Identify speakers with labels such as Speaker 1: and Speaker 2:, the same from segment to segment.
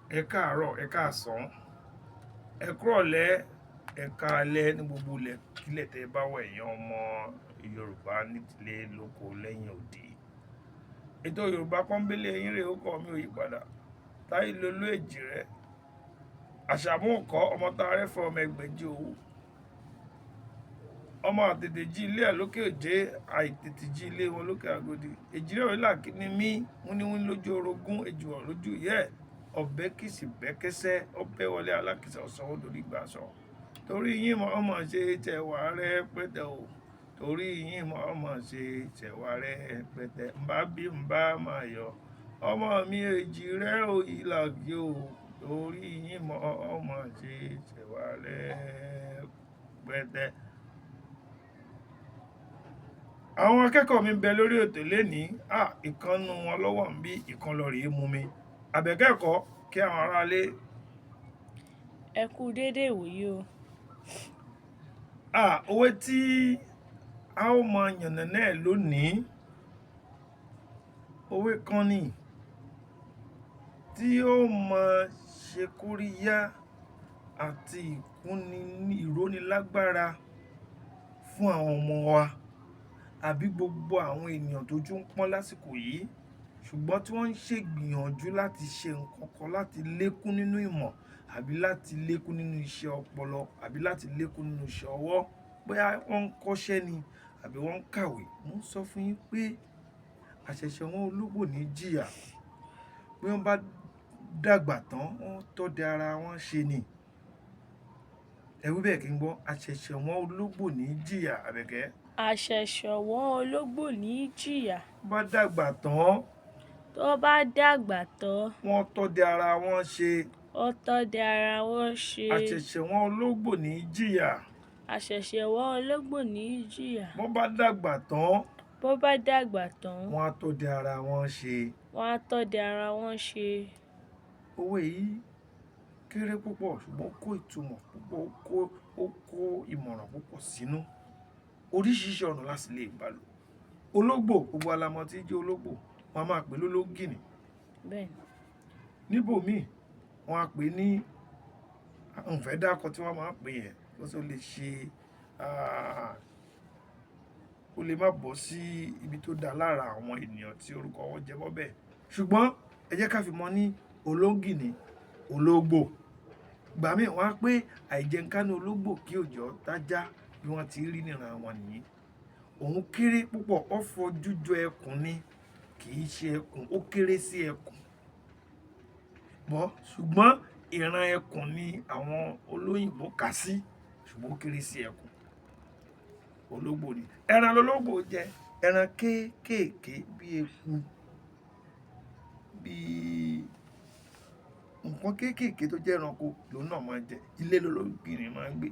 Speaker 1: Ẹ káàárọ̀, ẹ káàsán, ẹ kúrọ̀lẹ́, ẹ káalẹ́ ní gbogbo ilẹ̀ kílẹ̀ tẹ́ bá wà ẹ̀yin ọmọ Yorùbá nídìílé lóko lẹ́yìn òdì. Ètò Yorùbá Pọ́nbélé yín rèé ó kọ́ mi ò yípadà. Táyélolú Èjìrẹ́, Àṣàmú ọ̀kọ́ ọmọ tá a rẹ́ fún ọmọ ẹgbẹ̀jì owó. Ọmọ àtètè jí ilé ẹ̀ lókè òjé, àìtètè jí ilé wọn lókè àgòdì. Èjìrẹ́ òrìlà kíní mí, wúníwúní lójú orogún, èjùwọ̀n lójú ìyẹ́ ẹ̀. Ọ̀bẹ kìsì bẹ́kẹ́sẹ́, ọbẹ̀ wọlé alákìsà ọ̀sán ó dorí gbà sọ. Torí yín mọ̀ ọmọ ṣe tẹ̀wá rẹ́ pẹ́tẹ́ o. Torí yín mọ̀ ọmọ ṣe tẹ̀wá rẹ́ pẹ́tẹ́. Mbá bí mbá máa yọ. Ọmọ mi Èjìrẹ́ òyìnlá kí o. Torí yín mọ̀ ọmọ ṣe tẹ̀wá rẹ́ pẹ́tẹ́. Àwọn akẹ́kọ̀ọ́ mi ń bẹ lórí ètò lénìí. Ìkànnù wọn lọ́wọ́ ń bí ìkan lọ rèé mú mi. Àbẹ̀kẹ́kọ̀ọ́ kí àwọn aráalé.
Speaker 2: Ẹ kú déédéé ìwòyí o.
Speaker 1: Òwe tí a ó mọ yànnàná ẹ̀ lónìí, òwe kan ni tí ó mọ ṣe kóríyá àti ìrónilágbára fún àwọn ọmọ wa àbí gbogbo àwọn ènìyàn tó tún ń pọ́n lásìkò yìí, ṣùgbọ́n tí wọ́n ń ṣègbìyànjú láti ṣe nǹkan kan láti lékún nínú ìmọ̀ àbí láti lékún nínú iṣẹ́ ọpọlọ àbí láti lékún nínú iṣẹ́ ọwọ́, bóyá wọ́n ń kọ́ṣẹ́ ni àbí wọ́n ń kàwé. Mo ń sọ fún yín pé àṣẹ̀ṣẹ̀ wọn ológbò ní jìyà. Bí wọ́n bá dàgbà tán, wọ́n tọ́dẹ ara wọn ṣe ni. Ẹ wí bẹ́ẹ̀ kí n gbọ́. Àṣẹ̀ṣẹ̀ wọn ológbò ní jìyà, Àbẹ̀kẹ́.
Speaker 2: Àṣẹ̀ṣẹ̀ wọn ológbò ní jìyà.
Speaker 1: Bá dàgbà tán.
Speaker 2: Tó bá dàgbà tán.
Speaker 1: Wọ́n tọ́dẹ ara wọn ṣe.
Speaker 2: Ó tọ́dẹ ara wọn ṣe.
Speaker 1: Àṣẹ̀ṣẹ̀ wọn ológbò ní jìyà.
Speaker 2: Àṣẹ̀ṣẹ̀ wọn ológbò ní jìyà.
Speaker 1: Bó bá dàgbà tán.
Speaker 2: Bó bá dàgbà tán.
Speaker 1: Wọ́n á tọ́dẹ ara wọn ṣe.
Speaker 2: Wọ́n á tọ́dẹ ara wọn ṣe.
Speaker 1: Òwe yìí kéré púpọ̀ ṣùgbọ́n ó kó ìtumọ̀ púpọ̀, ó kó ìmọ̀ràn púpọ̀ sínú. Oríṣiríṣi ọ̀nà láti lè bá lò. Ológbò, gbogbo alamọ tí jẹ́ ológbò, wọ́n á máa pè lólógìnì.
Speaker 2: Bẹ́ẹ̀ni.
Speaker 1: Níbòmíì, wọ́n á pè ní ǹfẹ́ dákọ tí wọ́n máa ń pè yẹn ló tó lè ṣe ó lè má bọ́ sí ibi tó dáa lára àwọn ènìyàn tí orúkọ wọn jẹ mọ́ bẹ́ẹ̀. Ṣùgbọ́n ẹ jẹ́ ká fi mọ̀ ní ológìnì, ológbò. Ìgbà míì wọ́n á pé àìjẹunkánú ológbò kí òjò tájá, bí wọ́n ti rí níran wọn nìyí. Òun kéré púpọ̀, ó fojú jọ ẹkùn ni, kì í ṣe ẹkùn, ó kéré sí ẹkùn. Ṣùgbọ́n ìran ẹkùn ni àwọn olóyìnbó kà sí, ṣùgbọ́n ó kéré sí ẹkùn. Ológbò ni. Ẹran lológbò jẹ, ẹran kéékèèké bí eku, bí nǹkan kéékèèké tó jẹ́ ẹranko lòun náà máa jẹ. Ilé lológìnì máa ń gbé.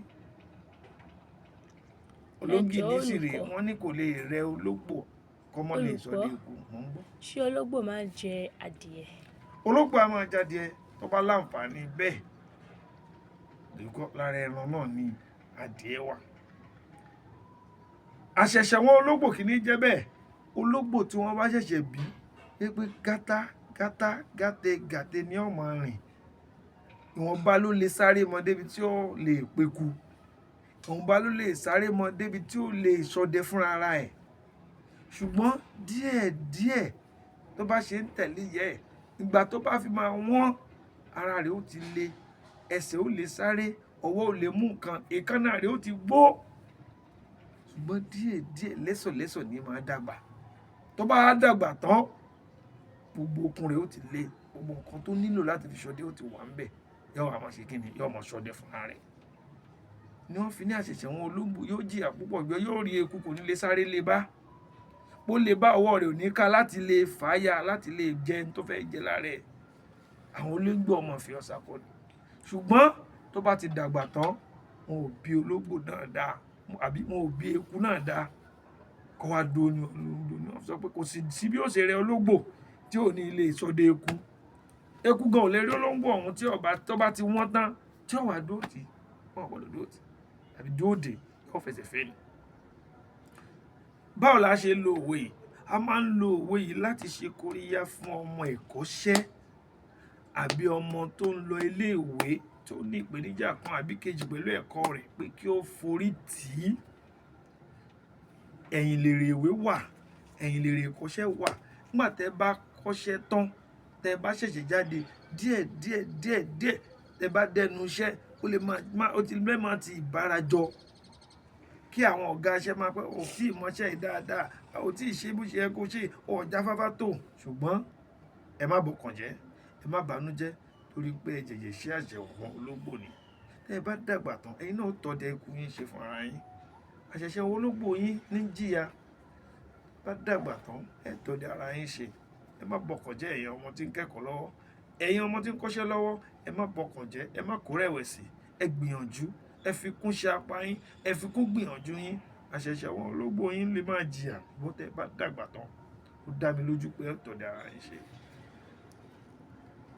Speaker 1: Ológìnì sì rèé, wọ́n ní kò lè rẹ ológbò kọ́mọ lè sọ dé eku. Mò ń gbọ́.
Speaker 2: Ṣé ológbò máa ń jẹ adìẹ?
Speaker 1: Ológbò á máa jadìẹ tó bá láǹfààní bẹ́ẹ̀. Lára ẹran náà ni adìẹ wà. Àṣẹ̀ṣẹ̀ wọn ológbò kì ní jẹ́ bẹ́ẹ̀. Ológbò tí wọ́n bá ṣẹ̀ṣẹ̀ bí, pé gátá gátá gáte gàte ni ó máa rìn. Ìwọ̀nba ló lè sáré mọ débi tí ó lè peku. Ìwọ̀nba ló lè sáré mọ débi tí ó lè ṣọdẹ fúnra ara ẹ̀. Ṣùgbọ́n díẹ̀díẹ̀ tó bá ṣe ń tẹ̀lé ìyá ẹ̀, ìgbà tó bá fi máa wọ́n, ara rẹ̀ ó ti le, ẹsẹ̀ ó lè sáré, ọwọ́ ó lè mú nǹkan, èékánná rẹ̀ ó ti gbó. Ṣùgbọ́n díẹ̀díẹ̀ lẹ́sọ̀lẹ́sọ̀ ni máa dàgbà. Tó bá dàgbà tán, gbogbo okun rẹ̀ ó ti le, gbogbo nǹkan tó nílò láti fi ṣọdẹ ó ti wà ńbẹ̀. Yóò wá máa ṣe kíni? Yóò máa ṣọdẹ fúnra rẹ̀. Ni wọ́n fi ní àṣẹ̀ṣẹ̀ wọn ológbò yóò jìyà púpọ̀ gbọ́, yóò rí eku kò ní lè sáré lé bá. Bó lè bá, ọwọ́ rẹ̀ ò ní ká láti lè fàáyà, láti lè jẹ tó fẹ́ jẹ lára ẹ̀. Àwọn ológbò ọmọ fi ọ̀sà kọ ni. Ṣùgbọ́n tó bá ti dàgbà tán, wọn ò bí ológbò náà dá, àbí wọn ò bí eku náà dá. Kọ́ wá dó ní ológbò náà sọ pé kò sí bí ó ṣe rẹ ológbò tí ò ní lè ṣọdẹ eku. Eku gan ò lè rí ológbò ọ̀hún tí tó bá ti wọ́n tán, tí ó wà dóòtì, wọn ò gbọdọ̀ dóòtì àbí dóòdè, yóò fẹsẹ̀ fẹ́ ni. Báwo la ṣe lo òwe yìí? A máa ń lo òwe yìí láti ṣe kóríyá fún ọmọ ẹ̀kọ́ṣẹ́ àbí ọmọ tó ń lọ iléèwé tó ní ìpèníjà kan àbí kejì pẹ̀lú ẹ̀kọ́ rẹ̀ pé kí ó forí tì í. Ẹ̀yìn lèrè ìwé wà, ẹ̀yìn lèrè ìkọ́ṣẹ́ wà. Nígbà tẹ́ bá kọ́ṣẹ́ tán, tẹ́ bá ṣẹ̀ṣẹ̀ jáde díẹ̀, tẹ́ bá dẹnu iṣẹ́ ó lè ó ti lè máa ti ìbára jọ kí àwọn ọ̀gá iṣẹ́ máa pẹ́ ò tí ì mọṣẹ́ yìí dáadáa, ò tí ì ṣe bó ṣe yẹ kó ṣe, ò jáfáfá tó. Ṣùgbọ́n ẹ má bọkàn jẹ́, ẹ má bànújẹ́ torí pé ẹ jẹ̀jẹ̀ ṣe àjẹwọ̀n ológbò ni. Tẹ́ ẹ bá dàgbà tán, ẹ̀yin náà tọdẹ ikú yín ṣe fún ara yín. Àṣẹ̀ṣẹ̀ ológbò yín ní jìyà. Bá dàgbà tán, ẹ tọdẹ ara yín ṣe. Ẹ má bọkàn jẹ́ ẹ̀yin ọmọ tí ń kẹ́kọ̀ọ́ lọ́wọ́. Ẹ̀yin ọmọ tí ń kọ́ṣẹ́ lọ́wọ́, ẹ má bọkàn jẹ́, ẹ má kó rẹ̀wẹ̀sì. Ẹ gbìyànjú, ẹ fi kún ṣe apá yín, ẹ fi kún gbìyànjú yín. Àṣẹ̀ṣẹ̀ àwọn ológbò yín lè máa jìyà bó tẹ́ bá dàgbà tán. Ó dá mi lójú pé ẹ tọdẹ ara yín ṣe.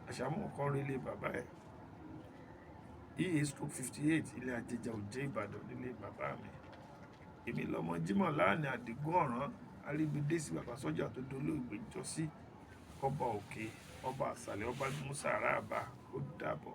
Speaker 1: Àṣàmú kan rí ilé bàbá ẹ̀. EA/58 ilé Àjẹjà Òjé Ìbàdàn nílé bàbá mi. Èmi lọmọ Jímọ̀ láàrin Àdìgún ọ̀ràn aríbidé sí bàbá sọ́jà tó dolóògbé jọ sí ọba òkè, ọba àsàlẹ̀, ọba Musa Àràbà. Ó dàbọ̀.